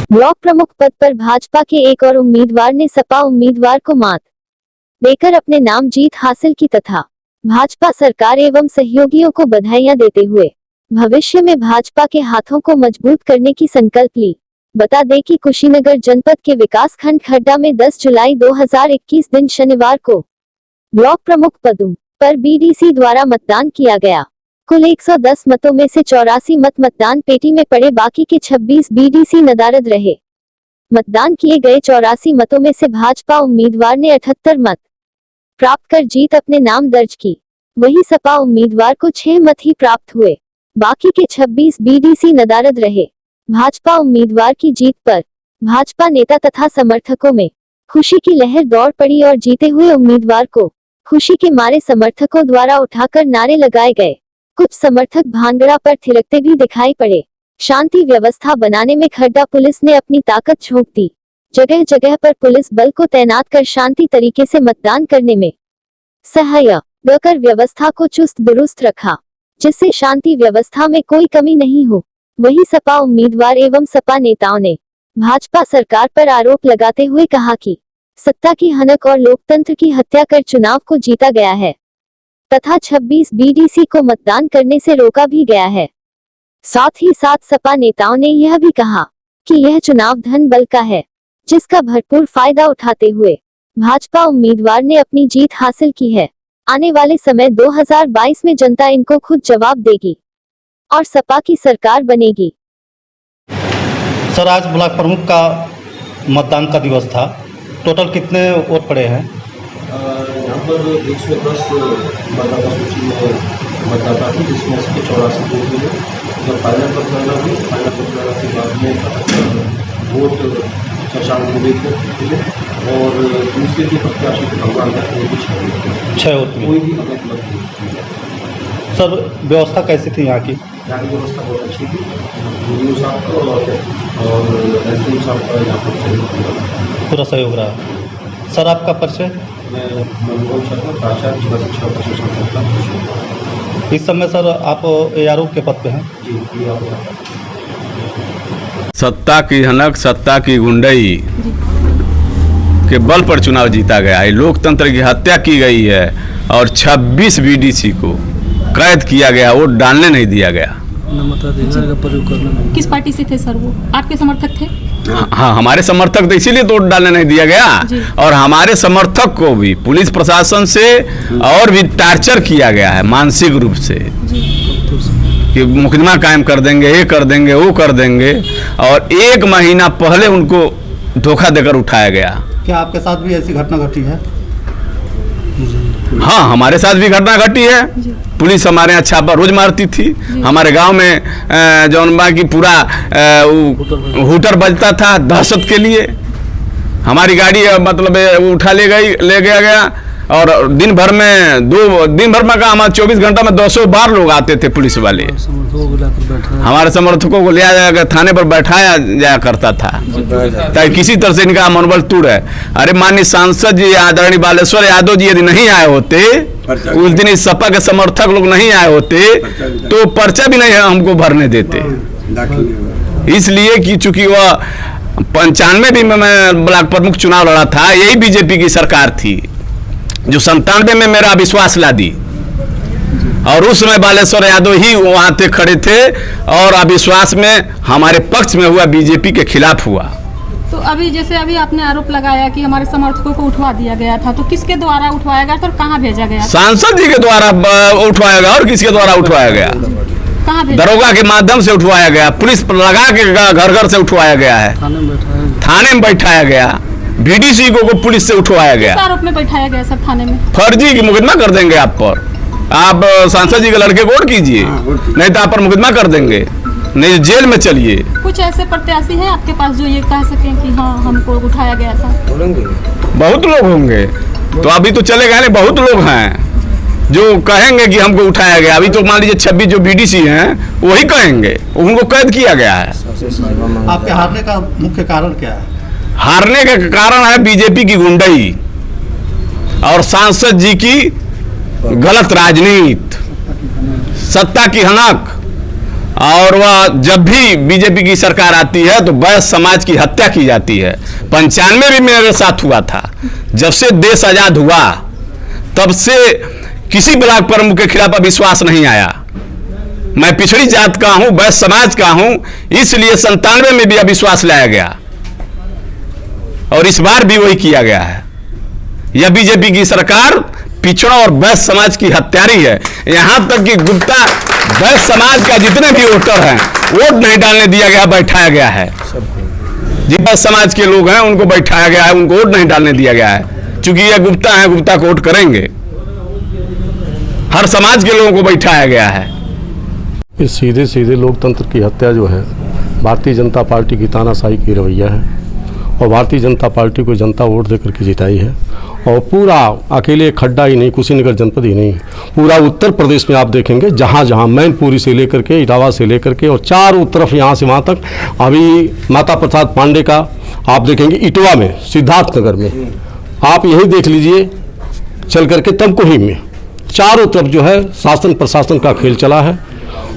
Block प्रमुख पद पर भाजपा के एक और उम्मीदवार ने सपा उम्मीदवार को मात देकर अपने नाम जीत हासिल की तथा भाजपा सरकार एवं सहयोगियों को बधाइयां देते हुए भविष्य में भाजपा के हाथों को मजबूत करने की संकल्प ली। बता दें कि कुशीनगर जनपद के विकास खंड खड्डा में 10 जुलाई 2021 दिन शनिवार को ब्लॉक प्रमुख पदों पर बीडीसी द्वारा मतदान किया गया। कुल 110 मतों में से 84 मत मतदान पेटी में पड़े, बाकी के 26 बीडीसी नदारद रहे। मतदान किए गए 84 मतों में से भाजपा उम्मीदवार ने 78 मत प्राप्त कर जीत अपने नाम दर्ज की। वहीं सपा उम्मीदवार को 6 मत ही प्राप्त हुए, बाकी के 26 बीडीसी नदारद रहे। भाजपा उम्मीदवार की जीत पर भाजपा नेता तथा समर्थकों में खुशी की लहर दौड़ पड़ी और जीते हुए उम्मीदवार को खुशी के मारे समर्थकों द्वारा उठाकर नारे लगाए गए। कुछ समर्थक भांगड़ा पर थिरकते भी दिखाई पड़े। शांति व्यवस्था बनाने में खड्डा पुलिस ने अपनी ताकत झोंक दी। जगह जगह पर पुलिस बल को तैनात कर शांति तरीके से मतदान करने में सहायक कर व्यवस्था को चुस्त दुरुस्त रखा, जिससे शांति व्यवस्था में कोई कमी नहीं हो। वहीं सपा उम्मीदवार एवं सपा नेताओं ने भाजपा सरकार पर आरोप लगाते हुए कहा कि सत्ता की हनक और लोकतंत्र की हत्या कर चुनाव को जीता गया है तथा 26 बीडीसी को मतदान करने से रोका भी गया है। साथ ही साथ सपा नेताओं ने यह भी कहा कि यह चुनाव धन बल का है, जिसका भरपूर फायदा उठाते हुए भाजपा उम्मीदवार ने अपनी जीत हासिल की है। आने वाले समय 2022 में जनता इनको खुद जवाब देगी और सपा की सरकार बनेगी। सर, आज ब्लॉक प्रमुख का मतदान का दिवस था। टोटल कितने वोट पड़े हैं? यहाँ पर 110 मतदाता सूची में मतदाता थी, जिसमें से 84 वोट मिले। जब फाइनल मतगणना हुई, फाइनल मतगणना के बाद में 78 वोट शशांक दुबे को मिले और दूसरे के प्रत्याशी को भगवान का कोई भी 6 वोट मिले। कोई भी अगत मत नहीं। सर, व्यवस्था कैसी थी यहाँ की? यहाँ की व्यवस्था बहुत अच्छी थी। वीडियो साहब का और एसडीएम साहब का यहाँ पर सहयोग पूरा सहयोग रहा। सर, आपका परिचय? मैं मनमोहन शर्मा, प्राचार्य जिला शिक्षा प्रशिक्षण संस्थान। इस समय सर आप एआरओ के पद पे हैं? जी, सत्ता की हनक, सत्ता की गुंडई के बल पर चुनाव जीता गया है। लोकतंत्र की हत्या की गई है और 26 बीडीसी को कैद किया गया, वोट डालने नहीं दिया गया। किस पार्टी से थे सर? वो आपके समर्थक थे? हाँ, हमारे समर्थक थे, इसीलिए तो वोट डालने नहीं दिया गया। और हमारे समर्थक को भी पुलिस प्रशासन से और भी टार्चर किया गया है मानसिक रूप से कि मुकदमा कायम कर देंगे, ये कर देंगे, वो कर देंगे। और 1 महीना पहले उनको धोखा देकर उठाया गया। क्या आपके साथ भी ऐसी घटना घटी है? हाँ, हमारे साथ भी घटना घटी है। पुलिस हमारे यहाँ छापा रोज मारती थी। हमारे गांव में जौनबा की पूरा हूटर बजता था दहशत के लिए। हमारी गाड़ी मतलब उठा ले गया और दिन भर में का हमारे 24 घंटा में 200 बार लोग आते थे पुलिस वाले। हमारे समर्थकों को ले जाकर थाने पर बैठाया जाया करता था ताकि किसी तरह से इनका मनोबल टूटे। अरे माननीय सांसद जी आदरणीय बालेश्वर यादव जी यदि नहीं आए होते, उस दिन इस सपा के समर्थक लोग नहीं आए होते तो पर्चा भी नहीं हमको भरने देते। इसलिए कि चूंकि वह 95 में मैं ब्लॉक प्रमुख चुनाव लड़ा था, यही बीजेपी की सरकार थी जो 97 में मेरा अविश्वास ला दी और उस समय बालेश्वर यादव ही वहां थे, खड़े थे और अविश्वास में हमारे पक्ष में हुआ, बीजेपी के खिलाफ हुआ। तो अभी जैसे आपने आरोप लगाया कि हमारे समर्थकों को उठवा दिया गया था, तो किसके द्वारा उठवाया गया था और कहाँ भेजा गया? सांसद जी के द्वारा उठवाया गया। और किसके द्वारा उठवाया गया? कहाँ? दरोगा के माध्यम से उठवाया गया। पुलिस लगा के घर घर से उठवाया गया है, थाने में बैठाया गया। बीडीसी को पुलिस से उठवाया गया। किस आरोप में बैठाया गया सर थाने में? फर्जी की मुकदमा कर देंगे आप पर। आप सांसद जी के लड़के को वोट कीजिए, नहीं तो आप पर मुकदमा कर देंगे, नहीं जेल में चलिए। कुछ ऐसे प्रत्याशी हैं आपके पास जो ये कह सकें कि हाँ हमको उठाया गया था? बहुत लोग होंगे, तो अभी तो चले गए, बहुत लोग हैं जो कहेंगे कि हमको उठाया गया। अभी तो मान लीजिए 26 जो बीडीसी हैं वही कहेंगे, उनको कैद किया गया है। आपके हारने का मुख्य कारण क्या है? हारने का कारण है बीजेपी की गुंडई और सांसद जी की गलत राजनीति, सत्ता की हनक और वह जब भी बीजेपी की सरकार आती है तो वैश्य समाज की हत्या की जाती है। 95 भी मेरे साथ हुआ था। जब से देश आजाद हुआ तब से किसी ब्लॉक प्रमुख के खिलाफ अविश्वास नहीं आया। मैं पिछड़ी जात का हूं, वैश्य समाज का हूं, इसलिए 97 में भी अविश्वास लाया गया और इस बार भी वही किया गया है। यह बीजेपी की सरकार पिछड़ा और वैश्य समाज की हत्यारी है। यहां तक कि गुप्ता वैश्य समाज का जितने भी वोटर हैं वोट नहीं डालने दिया गया, बैठाया गया है। जिन वैश्य समाज के लोग हैं उनको बैठाया गया है, उनको वोट नहीं डालने दिया गया है। चूंकि ये गुप्ता है, गुप्ता को वोट करेंगे। हर समाज के लोगों को बैठाया गया है। इस सीधे सीधे लोकतंत्र की हत्या जो है भारतीय जनता पार्टी की तानाशाही की रवैया है और भारतीय जनता पार्टी को जनता वोट देकर के जिताई है। और पूरा अकेले खड्डा ही नहीं, कुशीनगर जनपद ही नहीं, पूरा उत्तर प्रदेश में आप देखेंगे जहाँ जहाँ मैनपुरी से लेकर के इटावा से लेकर के और चारों तरफ यहाँ से वहाँ तक। अभी माता प्रसाद पांडे का आप देखेंगे इटवा में, सिद्धार्थनगर में, आप यही देख लीजिए चल करके तमकुही में, चारों तरफ जो है शासन प्रशासन का खेल चला है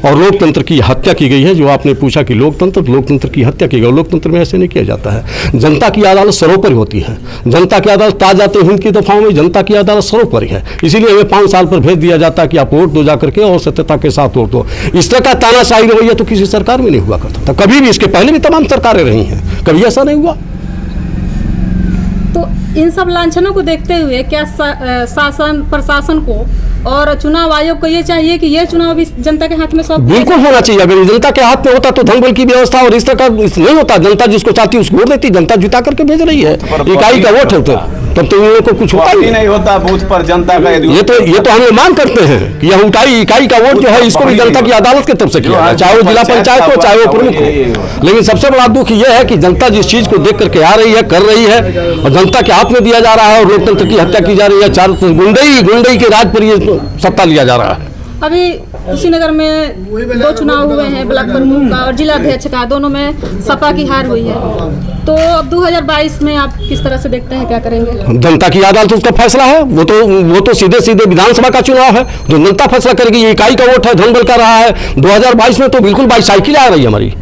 और लोकतंत्र की हत्या की गई है। जो आपने पूछा कि लोकतंत्र की हत्या की गई, लोकतंत्र में ऐसे नहीं किया जाता है। जनता की अदालत सर्वोपरि होती है। जनता की अदालत ताज़ात हिंद की दफाओं में जनता की अदालत सर्वोपरि है। इसीलिए हमें 5 साल पर भेज दिया जाता है कि आप वोट दो जा करके और सत्यता के साथ वोट दो। इस तरह का तानाशाही रवैया तो किसी सरकार में नहीं हुआ करता था कभी भी। इसके पहले भी तमाम सरकारें रही हैं, कभी ऐसा नहीं हुआ। तो इन सब लांछनों को देखते हुए क्या शासन प्रशासन को और चुनाव आयोग को ये चाहिए कि ये चुनाव भी जनता के हाथ में सौंप दिया बिल्कुल होना चाहिए। अगर जनता के हाथ में होता तो धन बल की व्यवस्था और इस तरह का नहीं होता। जनता जिसको चाहती है उसको वोट देती, जनता जुटा करके भेज रही है। इकाई का वोट है तब तो इन लोगों को कुछ होता ही नहीं होता बूथ पर जनता का। ये तो हम लोग मांग करते हैं कि यह इकाई का वोट जो है इसको भी जनता की अदालत की तरफ से किया जाए, चाहे वो जिला पंचायत हो चाहे वो प्रमुख हो। लेकिन सबसे बड़ा दुख यह है कि जनता जिस चीज को देख करके आ रही है, कर रही है और जनता के हाथ में दिया जा रहा है और लोकतंत्र की हत्या की जा रही है। चारों गुंडई के राज पर ये सत्ता लिया जा रहा है। अभी कुशीनगर में 2 चुनाव हुए हैं, ब्लॉक प्रमुख का और जिलाध्यक्ष का, दोनों में सपा की हार हुई है। तो अब 2022 में आप किस तरह से देखते हैं, क्या करेंगे? जनता की अदालत उसका फैसला है। वो तो सीधे सीधे विधानसभा का चुनाव है, जो जनता फैसला करेगी। ये इकाई का वोट है, धन बल का रहा है। 2022 में तो बिल्कुल बाईसाइकिल आ रही है हमारी,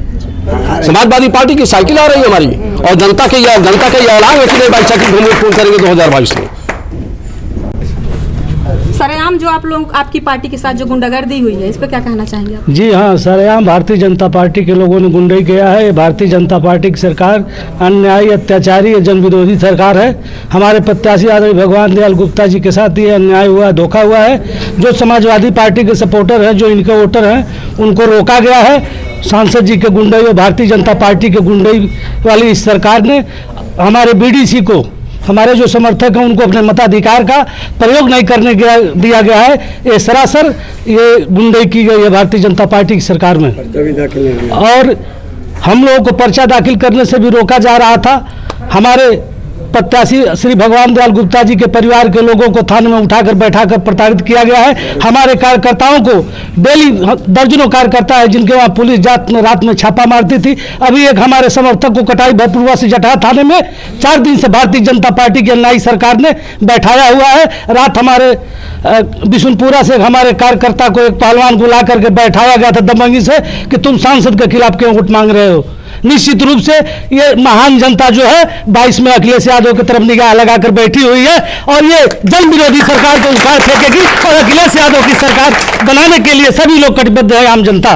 समाजवादी पार्टी की साइकिल आ रही है हमारी। और जनता के ऐलान है कि बाईसाइकिल हम लोग करेंगे 2022 में। सरेआम जो आप लोग आपकी पार्टी के साथ जो गुंडागर्दी हुई है, इस पर क्या कहना चाहेंगे आप? जी हाँ, सरेआम भारतीय जनता पार्टी के लोगों ने गुंडाई किया है। ये भारतीय जनता पार्टी की सरकार अन्यायी, अत्याचारी, जन विरोधी सरकार है। हमारे प्रत्याशी आदरणीय भगवान दयाल गुप्ता जी के साथ ये अन्याय हुआ, धोखा हुआ है। जो समाजवादी पार्टी के सपोर्टर हैं, जो इनके वोटर हैं, उनको रोका गया है। सांसद जी के गुंडाई और भारतीय जनता पार्टी के गुंडाई वाली इस सरकार ने हमारे बीडीसी को, हमारे जो समर्थक हैं उनको अपने मताधिकार का प्रयोग नहीं करने दिया गया है। ये सरासर ये गुंडाई की गई है भारतीय जनता पार्टी की सरकार में। और हम लोगों को पर्चा दाखिल करने से भी रोका जा रहा था। हमारे प्रत्याशी श्री भगवान दयाल गुप्ता जी के परिवार के लोगों को थाने में उठाकर बैठाकर प्रताड़ित किया गया है। हमारे कार्यकर्ताओं को डेली दर्जनों कार्यकर्ता है जिनके वहाँ पुलिस रात में छापा मारती थी। अभी एक हमारे समर्थक को कटाई भरपूरवा से जटा थाने में 4 दिन से भारतीय जनता पार्टी की अन्यायी सरकार ने बैठाया हुआ है। रात हमारे बिशुनपुरा से हमारे कार्यकर्ता को एक पहलवान को ला करके बैठाया गया था दबंगी से कि तुम सांसद के खिलाफ क्यों वोट मांग रहे हो। निश्चित रूप से ये महान जनता जो है 22 में अखिलेश यादव की तरफ निगाह लगाकर बैठी हुई है और ये जन विरोधी सरकार को उखाड़ फेंकेगी और अखिलेश यादव की सरकार बनाने के लिए सभी लोग कटिबद्ध है, आम जनता।